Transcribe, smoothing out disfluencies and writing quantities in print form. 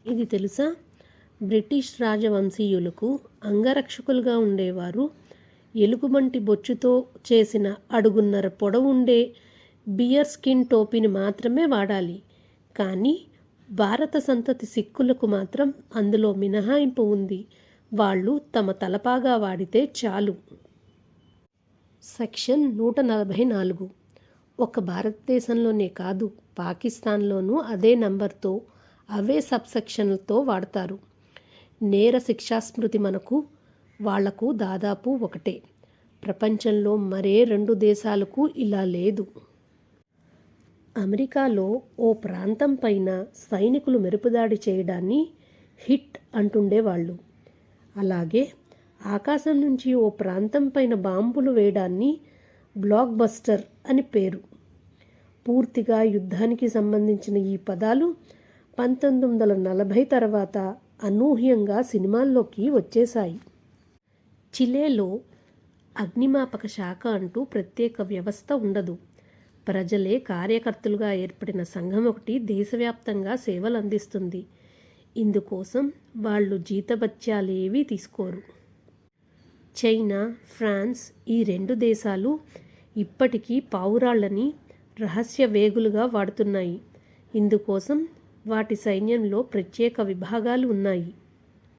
ఇది తెలుసా? బ్రిటిష్ రాజవంశీయులకు అంగరక్షకులుగా ఉండేవారు ఎలుగుబంటి బొచ్చుతో చేసిన అడుగున్నర పొడవుండే బియర్ స్కిన్ టోపీని మాత్రమే వాడాలి. కానీ భారత సంతతి సిక్కులకు మాత్రం అందులో మినహాయింపు ఉంది. వాళ్ళు తమ తలపాగా వాడితే చాలు. సెక్షన్ 144. ఒక్క భారతదేశంలోనే కాదు, పాకిస్తాన్లోనూ అదే నంబర్తో అవే సబ్సెక్షన్లతో వాడతారు. నేర శిక్షాస్మృతి మనకు వాళ్లకు దాదాపు ఒకటే. ప్రపంచంలో మరే 2 దేశాలకు ఇలా లేదు. అమెరికాలో ఓ ప్రాంతం పైన సైనికులు మెరుపుదాడి చేయడాన్ని హిట్ అంటుండేవాళ్ళు. అలాగే ఆకాశం నుంచి ఓ ప్రాంతం పైన బాంబులు వేయడాన్ని బ్లాక్ బస్టర్ అని పేరు. పూర్తిగా యుద్ధానికి సంబంధించిన ఈ పదాలు 1940 తర్వాత అనూహ్యంగా సినిమాల్లోకి వచ్చేశాయి. చిలేలో అగ్నిమాపక శాఖ అంటూ ప్రత్యేక వ్యవస్థ ఉండదు. ప్రజలే కార్యకర్తలుగా ఏర్పడిన సంఘం ఒకటి దేశవ్యాప్తంగా సేవలు అందిస్తుంది. ఇందుకోసం వాళ్ళు జీతభత్యాలేవీ తీసుకోరు. చైనా, ఫ్రాన్స్ ఈ 2 దేశాలు ఇప్పటికీ పావురాళ్లని రహస్య వేగులుగా వాడుతున్నాయి. ఇందుకోసం వాటి సైన్యంలో ప్రత్యేక విభాగాలు ఉన్నాయి.